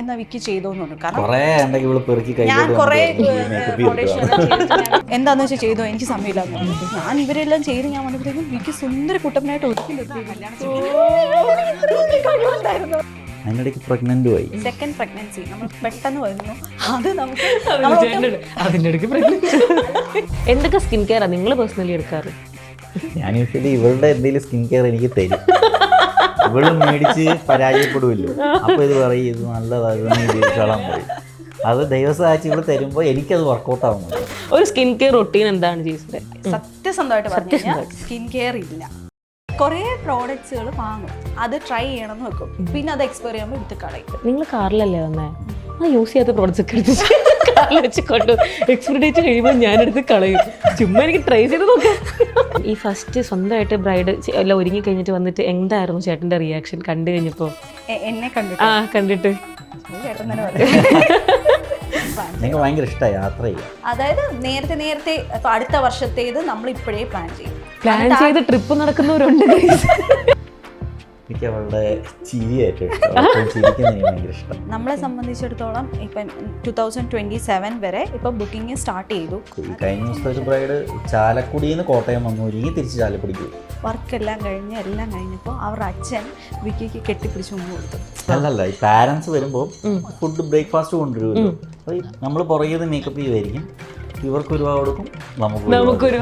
എന്നാ വിക്കി ചെയ്തോന്നു പറഞ്ഞു. കാരണം ഞാൻ കുറെ എന്താന്ന് വെച്ചാൽ ചെയ്തോ, എനിക്ക് സമയമില്ല. ഞാൻ ഇവരെല്ലാം ചെയ്ത് ഞാൻ വന്നപ്പോഴത്തേക്കും വിക്കി സുന്ദര കുട്ടപ്പനായിട്ട് ഒതുക്കി സെക്കൻഡ് പ്രഗ്നൻസി നമ്മൾ പെട്ടെന്ന് വരുന്നു. അത് നമുക്ക് എന്തൊക്കെ സ്കിൻ കെയർ നിങ്ങൾ പേഴ്സണലി എടുക്കാറ്? ഞാൻ യൂഷ്വലി ഇവളുടെ എന്തെങ്കിലും സ്കിൻ കെയർ എനിക്ക് തരും. ഇവള് മേടിച്ച് പരാജയപ്പെടുമല്ലോ, അപ്പൊ ഇത് പറയും ഇത് നല്ലതാകുന്ന ഉപയോഗിച്ചോളാൻ പറയും. അത് ദൈവസഹായിച്ച് ഇവിടെ തരുമ്പോൾ എനിക്കത് വർക്കൗട്ട് ആവുന്നത്. ഒരു സ്കിൻ കെയർ റൊട്ടീൻ എന്താണ് ചെയ്യുന്നത്? സത്യസന്ധമായിട്ട് പറഞ്ഞു കഴിഞ്ഞാൽ സ്കിൻ കെയർ ഇല്ല. കുറേ പ്രോഡക്ട്സുകൾ വാങ്ങും, അത് ട്രൈ ചെയ്യണമെന്ന് വെക്കും, പിന്നെ അത് എക്സ്പയർ ചെയ്യുമ്പോൾ എടുത്ത് കളയും. നിങ്ങൾ കാറിലല്ലേ വന്നേ? ആ യൂസ് ചെയ്യാത്ത പ്രോഡക്ട്സ് ഒക്കെ എടുത്ത് കാറിൽ വെച്ച് കൊണ്ടു എക്സ്പയർ ഡേറ്റ് കഴിയുമ്പോൾ ഞാനെടുത്ത് കളയും. ചുമ്മാ എനിക്ക് ട്രൈ ചെയ്ത് നോക്കാം. ഈ ഫസ്റ്റ് സ്വന്തമായിട്ട് ബ്രൈഡ് എല്ലാം ഒരുങ്ങി കഴിഞ്ഞിട്ട് വന്നിട്ട് എന്തായിരുന്നു ചേട്ടൻ്റെ റിയാക്ഷൻ കണ്ടു കഴിഞ്ഞപ്പോൾ? എന്നെ കണ്ടിട്ട് നിങ്ങൾക്ക് ഭയങ്കര ഇഷ്ടമായി യാത്ര ചെയ്യാൻ. അതായത് നേരത്തെ ഇപ്പൊ അടുത്ത വർഷത്തേത് നമ്മൾ ഇപ്പോഴേ പ്ലാൻ ചെയ്ത് ട്രിപ്പ് നടക്കുന്നവരുണ്ട്. എനിക്ക് അവളുടെ ചിരി ഏറ്റവും ഇഷ്ടം, ചിരിക്കുന്നത് എനിക്ക് ഭയങ്കര ഇഷ്ടം. നമ്മളെ സംബന്ധിച്ചിടത്തോളം ഇപ്പം 2027 വരെ ഇപ്പൊ ബുക്കിംഗ് സ്റ്റാർട്ട് ചെയ്തു. ഈ കഴിഞ്ഞ ദിവസത്തെ ഒരു ബ്രൈഡ് ചാലക്കുടിയിൽ നിന്ന് കോട്ടയം വന്നു, ഒരുങ്ങി തിരിച്ച് ചാലക്കുടിക്ക് പോയി. വർക്ക് എല്ലാം കഴിഞ്ഞപ്പോൾ അവരുടെ അച്ഛൻ വിക്കിക്ക് കെട്ടിപ്പിടിച്ച് മുമ്പ് കൊടുത്തു. അല്ലല്ല, ഈ പാരൻസ് വരുമ്പോൾ ഫുഡ് ബ്രേക്ക്ഫാസ്റ്റ് കൊണ്ടുവരുമല്ലോ, അപ്പോൾ നമ്മൾ പുറകെ മേക്കപ്പ് ചെയ്യുമായിരിക്കും. ഇവർക്ക് ഒരു രൂപ കൊടുക്കും, നമുക്ക് നമുക്കൊരു